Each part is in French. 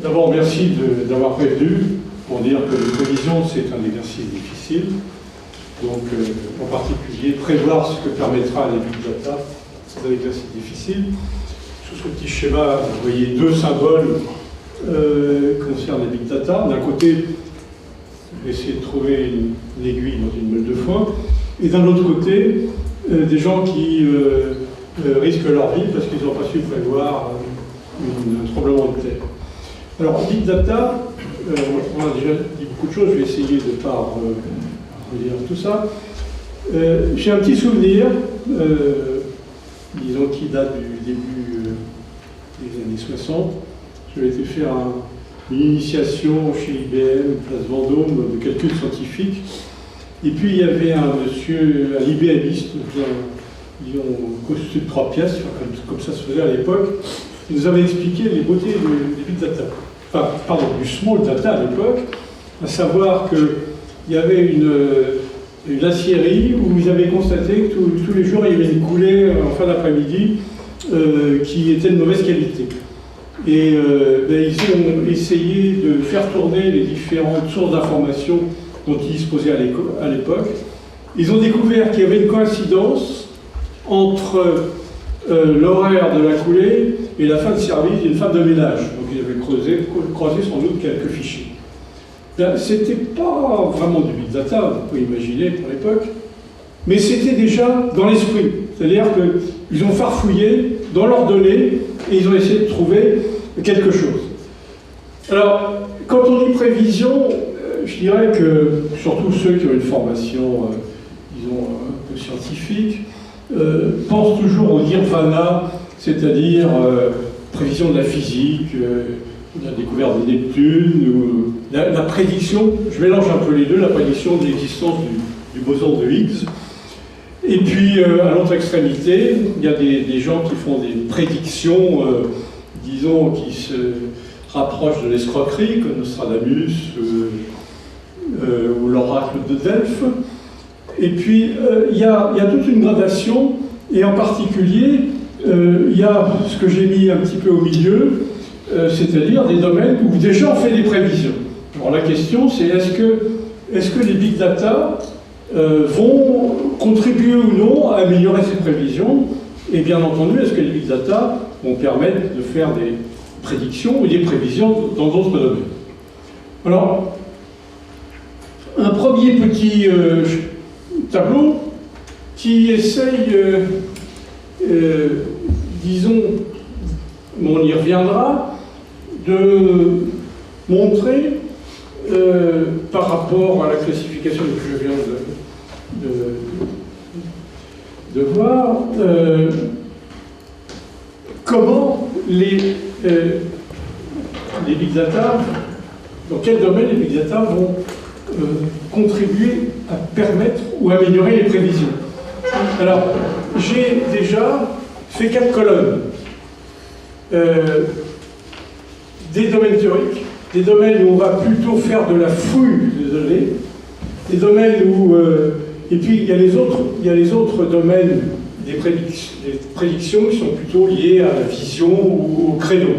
D'abord, merci d'avoir prévenu pour dire que les prévisions, c'est un exercice difficile. Donc, en particulier, prévoir ce que permettra les big data, c'est un exercice difficile. Sur ce petit schéma, vous voyez deux symboles concernant les big data. D'un côté, je vais essayer de trouver une aiguille dans une meule de foin. Et d'un autre côté, des gens qui risquent leur vie parce qu'ils n'ont pas su prévoir un tremblement de terre. Alors, big data, on a déjà dit beaucoup de choses, je vais essayer de ne pas redire tout ça. J'ai un petit souvenir, disons qui date du début des années 60. J'avais été faire une initiation chez IBM, place Vendôme, de calcul scientifique. Et puis il y avait un monsieur, un IBMiste, disons, costume de 3 pièces, comme ça se faisait à l'époque. Il nous avait expliqué les beautés des big data. Enfin, pardon, du small data à l'époque, à savoir qu'il y avait une acierie où ils avaient constaté que tous les jours il y avait une coulée en fin d'après-midi qui était de mauvaise qualité. Et ils ont essayé de faire tourner les différentes sources d'informations dont ils disposaient à l'époque. Ils ont découvert qu'il y avait une coïncidence entre l'horaire de la coulée et la fin de service d'une femme de ménage. Donc ils avaient croisé sans doute quelques fichiers. C'était pas vraiment du big data, vous pouvez imaginer pour l'époque, mais c'était déjà dans l'esprit. C'est-à-dire qu'ils ont farfouillé dans leurs données et ils ont essayé de trouver quelque chose. Alors, quand on dit prévision, je dirais que, surtout ceux qui ont une formation, disons, un peu scientifique, pensent toujours au nirvana, c'est-à-dire prévision de la physique, la découverte de Neptune, ou la prédiction, je mélange un peu les deux, la prédiction de l'existence du boson de Higgs. Et puis, à l'autre extrémité, il y a des gens qui font des prédictions, disons, qui se rapprochent de l'escroquerie, comme Nostradamus ou l'oracle de Delphes. Et puis, il y a toute une gradation, et en particulier, il y a ce que j'ai mis un petit peu au milieu, c'est-à-dire des domaines où déjà on fait des prévisions. Alors la question, c'est est-ce que les big data vont contribuer ou non à améliorer ces prévisions? Et bien entendu, est-ce que les big data vont permettre de faire des prédictions ou des prévisions dans d'autres domaines? Alors, un premier petit tableau qui essaye, disons, on y reviendra, de montrer par rapport à la classification que je viens de voir, comment les big data, dans quel domaine les big data vont contribuer à permettre ou améliorer les prévisions. Alors, j'ai déjà fait 4 colonnes. Des domaines théoriques, des domaines où on va plutôt faire de la fouille de données, des domaines où... et puis, il y a les autres domaines des prédictions qui sont plutôt liés à la vision ou au créneau.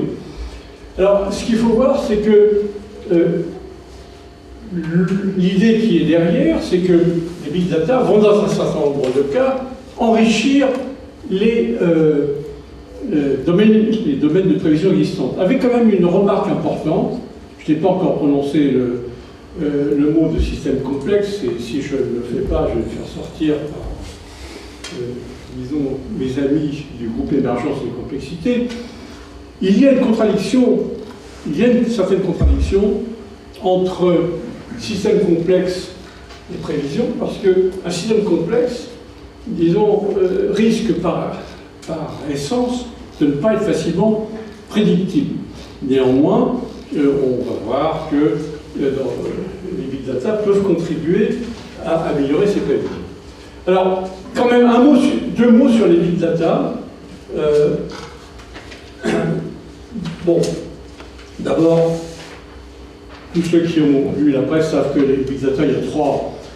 Alors, ce qu'il faut voir, c'est que l'idée qui est derrière, c'est que les big data vont, dans un certain nombre de cas, enrichir les domaines de prévision existantes. Avec quand même une remarque importante, je n'ai pas encore prononcé le mot de système complexe, et si je ne le fais pas, je vais le faire sortir par, disons, mes amis du groupe Émergence et Complexité. Il y a une certaine contradiction entre système complexe et prévision, parce qu'un système complexe, disons, risque par essence de ne pas être facilement prédictible. Néanmoins, on va voir que les big data peuvent contribuer à améliorer ces prévisions. Alors, quand même, deux mots sur les big data. Bon, d'abord, tous ceux qui ont lu la presse savent que les big data, il y a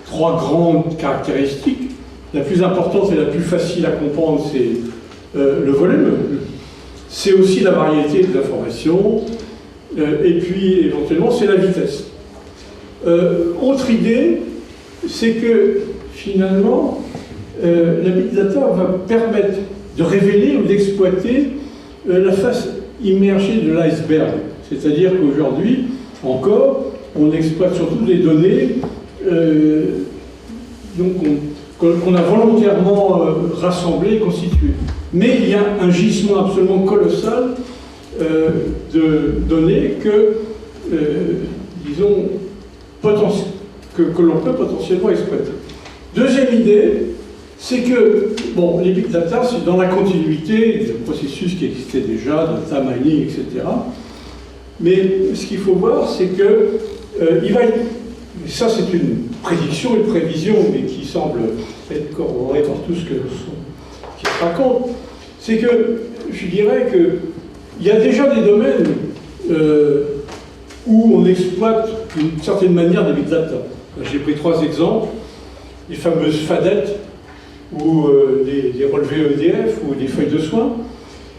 trois grandes caractéristiques. La plus importante et la plus facile à comprendre, c'est le volume. C'est aussi la variété des informations. et puis éventuellement c'est la vitesse. Autre idée, c'est que finalement, la big data va permettre de révéler ou d'exploiter la face immergée de l'iceberg. C'est-à-dire qu'aujourd'hui, encore, on exploite surtout des données qu'on a volontairement rassemblées et constituées. Mais il y a un gisement absolument colossal de données que, disons, que l'on peut potentiellement exploiter. Deuxième idée, c'est que, bon, les big data, c'est dans la continuité de processus qui existaient déjà, data mining, etc. Mais ce qu'il faut voir, c'est que ça c'est une prédiction, une prévision, mais qui semble être corroborée par tout ce qui se raconte, c'est que je dirais qu'il y a déjà des domaines où on exploite d'une certaine manière des big data. J'ai pris 3 exemples, les fameuses fadettes, ou des relevés EDF, ou des feuilles de soins.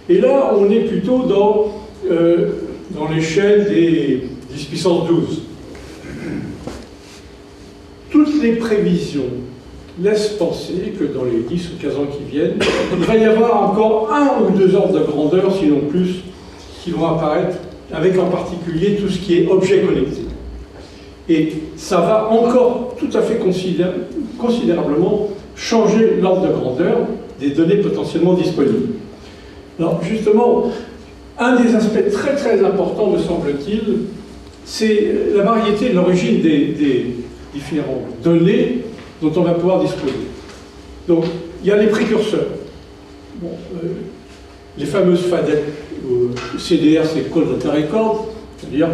Et là, on est plutôt dans l'échelle des 10 puissance 12. Toutes les prévisions laissent penser que dans les 10 ou 15 ans qui viennent, il va y avoir encore 1 ou 2 ordres de grandeur, sinon plus, qui vont apparaître, avec en particulier tout ce qui est objet connecté. Et ça va encore tout à fait considérablement changer l'ordre de grandeur des données potentiellement disponibles. Alors justement, un des aspects très très importants, me semble-t-il, c'est la variété de l'origine des différentes données dont on va pouvoir disposer. Donc, il y a les précurseurs. Bon, les fameuses fadettes, CDR, c'est Call Data Record, c'est-à-dire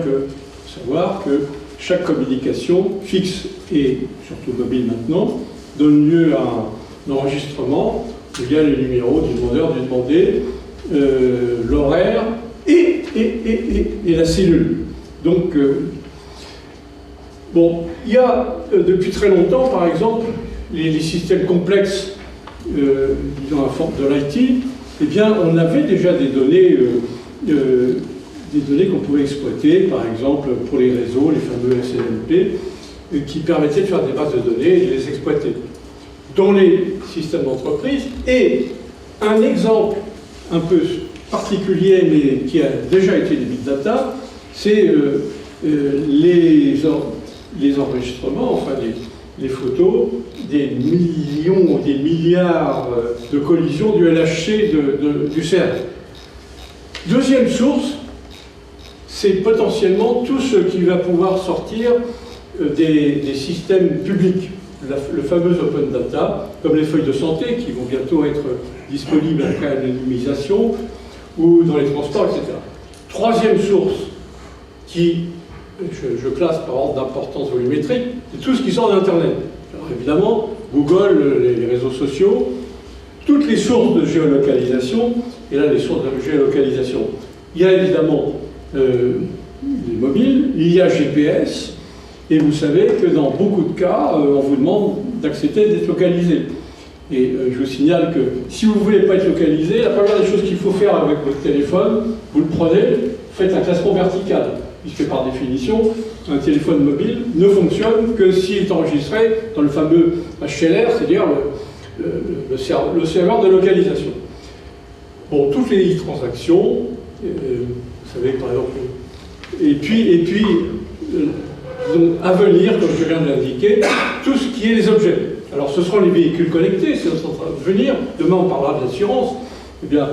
savoir que chaque communication, fixe et surtout mobile maintenant, donne lieu à un enregistrement où il y a les numéros du demandeur, du demandé, l'horaire et la cellule. Donc, bon, il y a depuis très longtemps, par exemple, les systèmes complexes, disons, de l'IT, eh bien, on avait déjà des données qu'on pouvait exploiter, par exemple, pour les réseaux, les fameux SNMP, qui permettaient de faire des bases de données et de les exploiter dans les systèmes d'entreprise. Et un exemple un peu particulier, mais qui a déjà été des big data, c'est les enregistrements, enfin les photos des millions ou des milliards de collisions du LHC du CERN. Deuxième source, c'est potentiellement tout ce qui va pouvoir sortir des systèmes publics, le fameux open data, comme les feuilles de santé qui vont bientôt être disponibles après anonymisation, ou dans les transports, etc. Troisième source, qui je classe par ordre d'importance volumétrique, c'est tout ce qui sort d'Internet. Alors évidemment, Google, les réseaux sociaux, toutes les sources de géolocalisation, et là les sources de géolocalisation, il y a évidemment les mobiles, il y a GPS, et vous savez que dans beaucoup de cas, on vous demande d'accepter d'être localisé. Et je vous signale que si vous ne voulez pas être localisé, la première des choses qu'il faut faire avec votre téléphone, vous le prenez, faites un classement vertical, puisque par définition, un téléphone mobile ne fonctionne que s'il est enregistré dans le fameux HLR, c'est-à-dire le serveur de localisation. Bon, toutes les transactions, vous savez par exemple, et puis à venir, comme je viens de l'indiquer, tout ce qui est les objets. Alors ce seront les véhicules connectés, c'est en train de venir. Demain on parlera de l'assurance. Eh bien,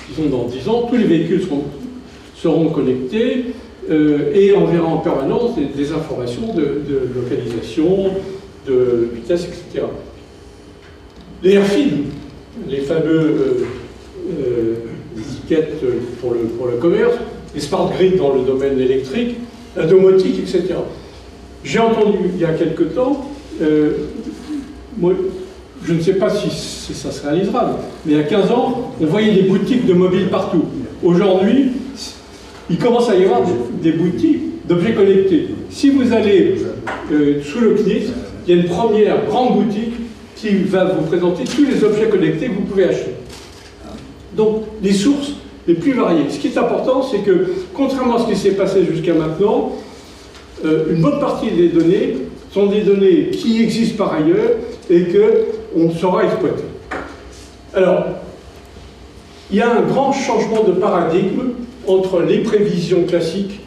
disons dans 10 ans, tous les véhicules seront connectés et on verra en permanence des informations de localisation, de vitesse, etc. Les AirFeed, les fameux étiquettes pour le commerce, les smart grids dans le domaine électrique, la domotique, etc. J'ai entendu il y a quelque temps, moi, je ne sais pas si ça se réalisera, mais il y a 15 ans, on voyait des boutiques de mobiles partout. Aujourd'hui, il commence à y avoir des boutiques d'objets connectés. Si vous allez sous le CNIT, il y a une première grande boutique qui va vous présenter tous les objets connectés que vous pouvez acheter. Donc, les sources les plus variées. Ce qui est important, c'est que, contrairement à ce qui s'est passé jusqu'à maintenant, une bonne partie des données sont des données qui existent par ailleurs et qu'on saura exploiter. Alors, il y a un grand changement de paradigme entre les prévisions classiques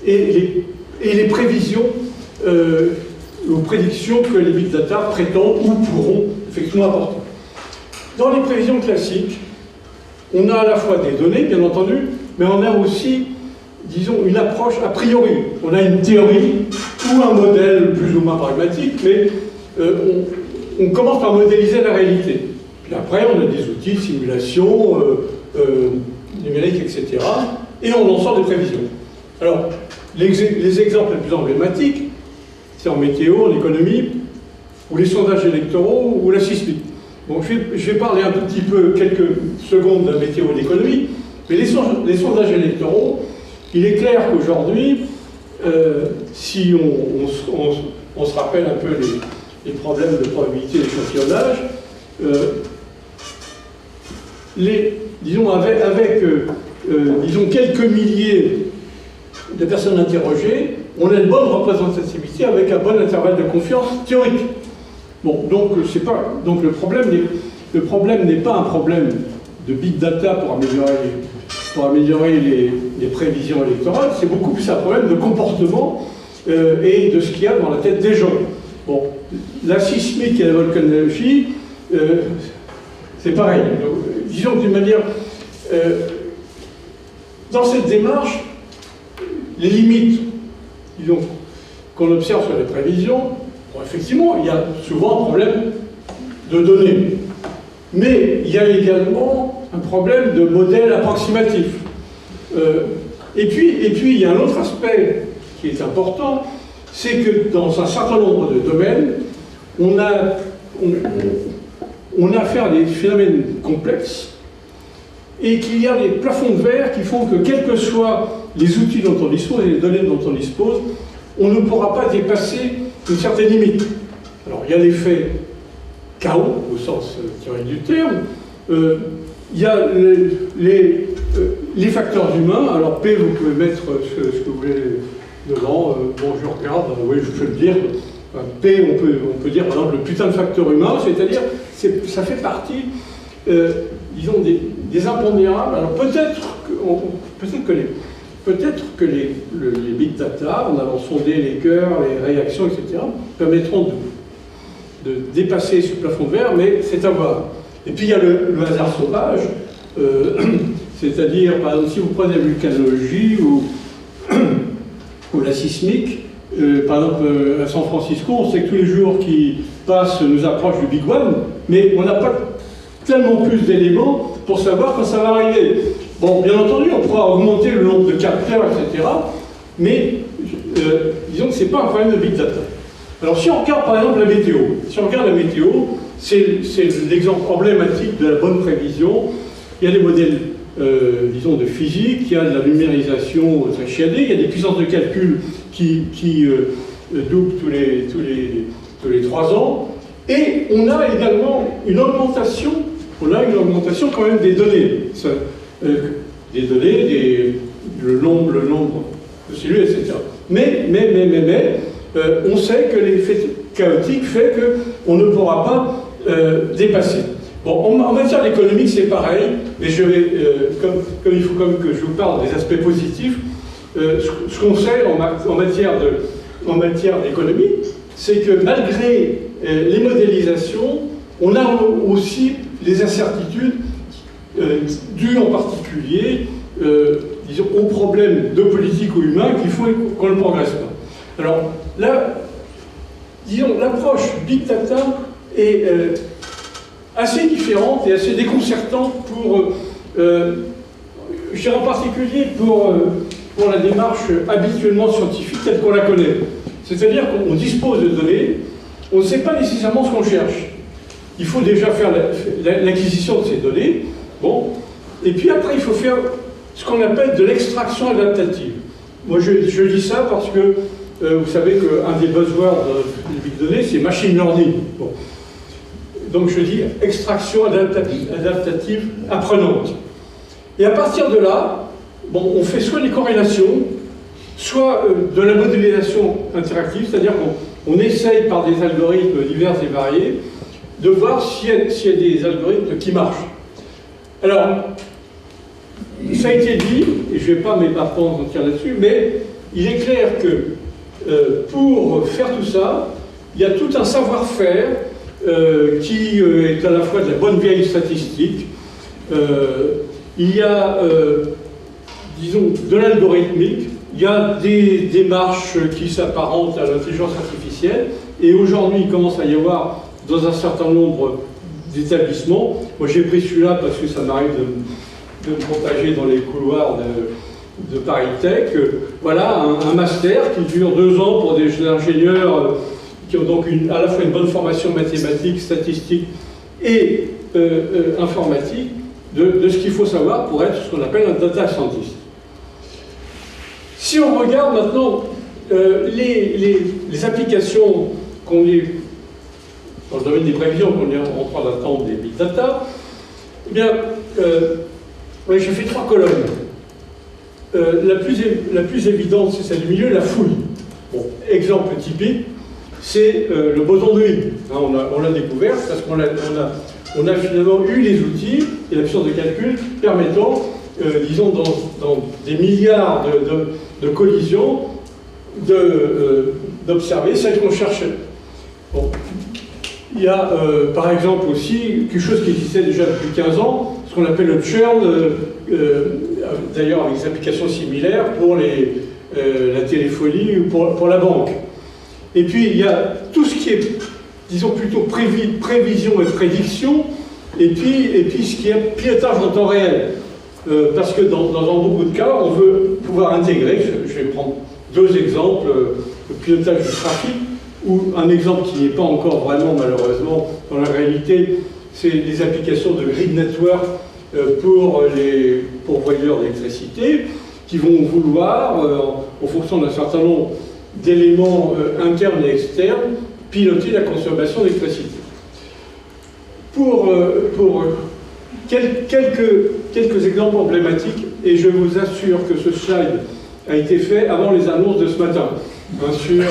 et les prévisions aux prédictions que les big data prétendent ou pourront effectivement apporter. Dans les prévisions classiques, on a à la fois des données, bien entendu, mais on a aussi, disons, une approche a priori. On a une théorie ou un modèle plus ou moins pragmatique, mais on commence par modéliser la réalité. Puis après, on a des outils de simulation numérique, etc. Et on en sort des prévisions. Alors, les exemples les plus emblématiques, c'est en météo, en économie, ou les sondages électoraux, ou la sismique. Bon, je vais parler un tout petit peu, quelques secondes de la météo et de l'économie, mais les sondages électoraux, il est clair qu'aujourd'hui, si on se rappelle un peu les problèmes de probabilité d'échantillonnage, disons, avec disons, quelques milliers de personnes interrogées, on a une bonne représentativité avec un bon intervalle de confiance théorique. Bon, donc le problème n'est pas un problème de big data pour améliorer les prévisions électorales, c'est beaucoup plus un problème de comportement et de ce qu'il y a dans la tête des gens. Bon, la sismique et la volcanologie, c'est pareil. Donc, disons d'une manière, dans cette démarche, les limites, disons, qu'on observe sur les prévisions, bon, effectivement, il y a souvent un problème de données. Mais il y a également un problème de modèle approximatif. Et puis, il y a un autre aspect qui est important, c'est que dans un certain nombre de domaines, on a affaire à des phénomènes complexes et qu'il y a des plafonds de verre qui font que, quels que soient les outils dont on dispose et les données dont on dispose, on ne pourra pas dépasser une certaine limite. Alors, il y a l'effet chaos, au sens théorique du terme. Il y a les facteurs humains. Alors, P, vous pouvez mettre ce que vous voulez devant. Bon, je regarde, oui, je peux le dire. P, on peut dire, par exemple, le putain de facteur humain, c'est-à-dire, ça fait partie, disons, des impondérables. Alors, peut-être que les big data, en allant sonder les cœurs, les réactions, etc., permettront de dépasser ce plafond de verre, mais c'est à voir. Et puis il y a le hasard sauvage, c'est-à-dire, par exemple, si vous prenez la vulcanologie ou la sismique, par exemple, à San Francisco, on sait que tous les jours qui passent nous approchent du Big One, mais on n'a pas tellement plus d'éléments pour savoir quand ça va arriver. Bon, bien entendu, on pourra augmenter le nombre de capteurs, etc., mais disons que ce n'est pas un problème de Big Data. Alors, si on regarde par exemple la météo, c'est l'exemple emblématique de la bonne prévision. Il y a des modèles, disons, de physique, il y a de la numérisation très chiadée, il y a des puissances de calcul qui doublent tous les 3 ans, et on a également une augmentation quand même des données. Le nombre de cellules, etc. Mais, on sait que l'effet chaotique fait qu'on ne pourra pas dépasser. Bon, en matière économique, c'est pareil, mais je vais, comme il faut quand même que je vous parle des aspects positifs, ce qu'on sait en matière d'économie, c'est que malgré les modélisations, on a aussi les incertitudes dues en particulier, disons, aux problèmes de politique ou humains qui font qu'on ne progresse pas. Alors là, disons, l'approche Big Data est assez différente et assez déconcertante pour, je dirais en particulier pour la démarche habituellement scientifique telle qu'on la connaît. C'est-à-dire qu'on dispose de données, on ne sait pas nécessairement ce qu'on cherche. Il faut déjà faire l'acquisition de ces données, bon, et puis après il faut faire ce qu'on appelle de l'extraction adaptative. Moi je dis ça parce que vous savez qu'un des buzzwords des big données, c'est machine learning. Bon. Donc je dis extraction adaptative apprenante. Et à partir de là, bon, on fait soit des corrélations, soit de la modélisation interactive, c'est-à-dire qu'on essaye par des algorithmes divers et variés de voir s'il y a des algorithmes qui marchent. Alors, ça a été dit, et je ne vais pas m'éparpiller là-dessus, mais il est clair que pour faire tout ça, il y a tout un savoir-faire qui est à la fois de la bonne vieille statistique, il y a, disons, de l'algorithmique, il y a des démarches qui s'apparentent à l'intelligence artificielle, et aujourd'hui, il commence à y avoir dans un certain nombre d'établissements. Moi, j'ai pris celui-là parce que ça m'arrive de me propager dans les couloirs de Paris Tech. Voilà, un master qui dure 2 ans pour des ingénieurs qui ont donc à la fois une bonne formation mathématique, statistique et informatique, de ce qu'il faut savoir pour être ce qu'on appelle un data scientist. Si on regarde maintenant les applications qu'on est dans le domaine des prévisions, qu'on est en train d'attendre des big data, eh bien, j'ai fait 3 colonnes. La plus évidente, c'est celle du milieu, la fouille. Bon, exemple typique, c'est le boson de Higgs. Hein, on l'a découvert parce qu'on a finalement eu les outils et la puissance de calcul permettant, disons, dans des milliards de collisions, d'observer celles qu'on cherchait. Bon. Il y a, par exemple, aussi quelque chose qui existait déjà depuis 15 ans, ce qu'on appelle le churn, d'ailleurs avec des applications similaires pour la téléphonie ou pour la banque. Et puis, il y a tout ce qui est, disons, plutôt prévision et prédiction, et puis ce qui est pilotage en temps réel. Parce que dans beaucoup de cas, on veut pouvoir intégrer, je vais prendre 2 exemples, le pilotage du trafic, ou un exemple qui n'est pas encore vraiment, malheureusement, dans la réalité, c'est les applications de grid network pour les pourvoyeurs d'électricité, qui vont vouloir, en fonction d'un certain nombre d'éléments internes et externes, piloter la consommation d'électricité. Pour quelques exemples emblématiques, et je vous assure que ce slide a été fait avant les annonces de ce matin, hein, sur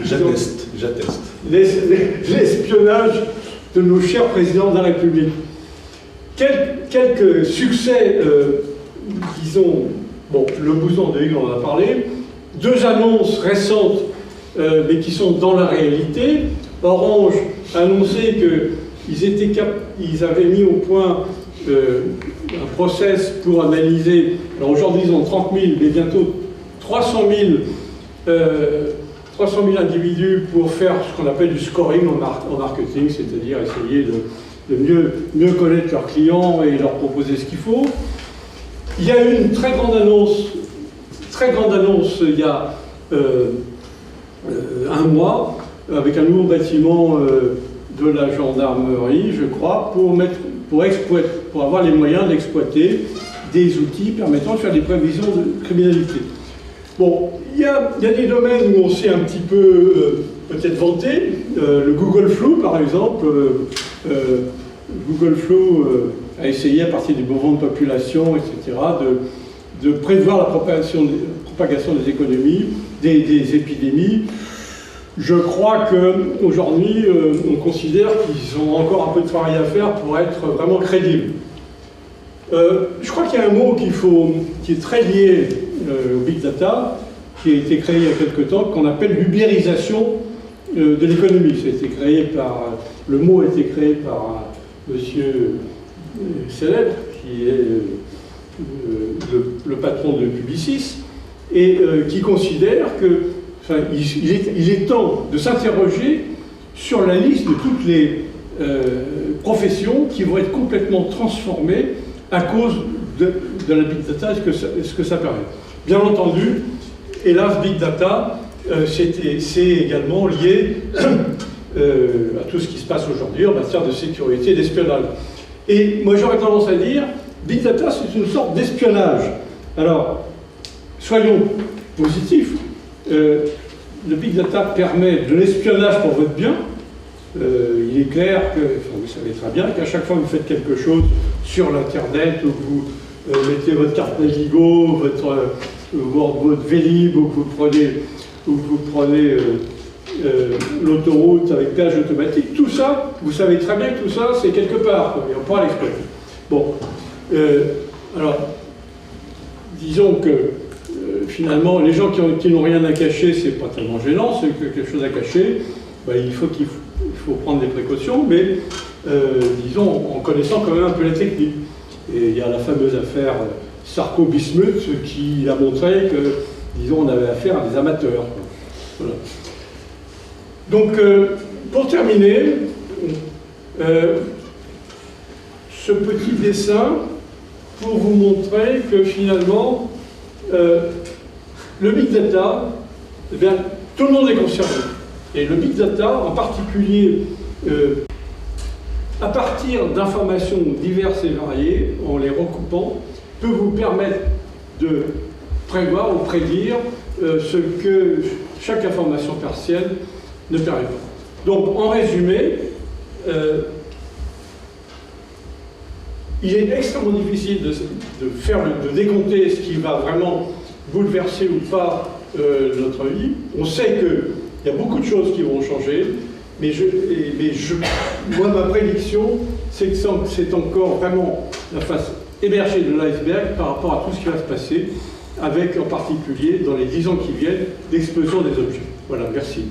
J'atteste. L'espionnage de nos chers présidents de la République. Quelques succès, disons, bon, le boson de Higgs, on en a parlé, 2 annonces récentes, mais qui sont dans la réalité. Orange a annoncé qu'ils avaient mis au point un process pour analyser, alors aujourd'hui ils ont 30 000, mais bientôt 300 000 individus pour faire ce qu'on appelle du scoring en marketing, c'est-à-dire essayer de mieux connaître leurs clients et leur proposer ce qu'il faut. Il y a eu une très grande annonce il y a 1 mois, avec un nouveau bâtiment de la gendarmerie, je crois, pour avoir les moyens d'exploiter des outils permettant de faire des prévisions de criminalité. Bon, il y a des domaines où on s'est un petit peu peut-être vanté. Le Google Flow, par exemple. Google Flow a essayé, à partir des mouvements de population, etc., de prévoir la propagation des économies, des épidémies. Je crois qu'aujourd'hui, on considère qu'ils ont encore un peu de travail à faire pour être vraiment crédibles. Je crois qu'il y a un mot qui est très lié au Big Data, qui a été créé il y a quelque temps, qu'on appelle l'ubérisation de l'économie. Le mot a été créé par un monsieur célèbre, qui est le patron de Publicis, et qui considère il est temps de s'interroger sur la liste de toutes les professions qui vont être complètement transformées à cause de la Big Data et ce que ça permet. Bien entendu, hélas, Big Data, c'est également lié à tout ce qui se passe aujourd'hui en matière de sécurité et d'espionnage. Et moi, j'aurais tendance à dire, Big Data, c'est une sorte d'espionnage. Alors, soyons positifs. Le Big Data permet de l'espionnage pour votre bien, il est clair que, enfin, vous savez très bien qu'à chaque fois que vous faites quelque chose sur l'Internet, où vous mettez votre carte Navigo, votre Vélib, ou vous prenez l'autoroute avec péage automatique, tout ça, vous savez très bien que tout ça, c'est quelque part, quoi, et on pourra l'exploiter. Bon, alors, disons que finalement, les gens qui n'ont rien à cacher, c'est pas tellement gênant, c'est quelque chose à cacher, ben, il faut prendre des précautions, mais disons, en connaissant quand même un peu la technique. Et il y a la fameuse affaire Sarko-Bismuth qui a montré que, disons, on avait affaire à des amateurs. Voilà. Donc, pour terminer, ce petit dessin pour vous montrer que finalement, le big data, eh bien, tout le monde est concerné. Et le big data, en particulier, à partir d'informations diverses et variées, en les recoupant, peut vous permettre de prévoir ou prédire ce que chaque information partielle ne permet pas. Donc, en résumé, il est extrêmement difficile de décompter ce qui va vraiment bouleverser ou pas notre vie. On sait qu'il y a beaucoup de choses qui vont changer, mais moi, ma prédiction, c'est que c'est encore vraiment la face émergée de l'iceberg par rapport à tout ce qui va se passer, avec en particulier, dans les 10 ans qui viennent, l'explosion des objets. Voilà, merci.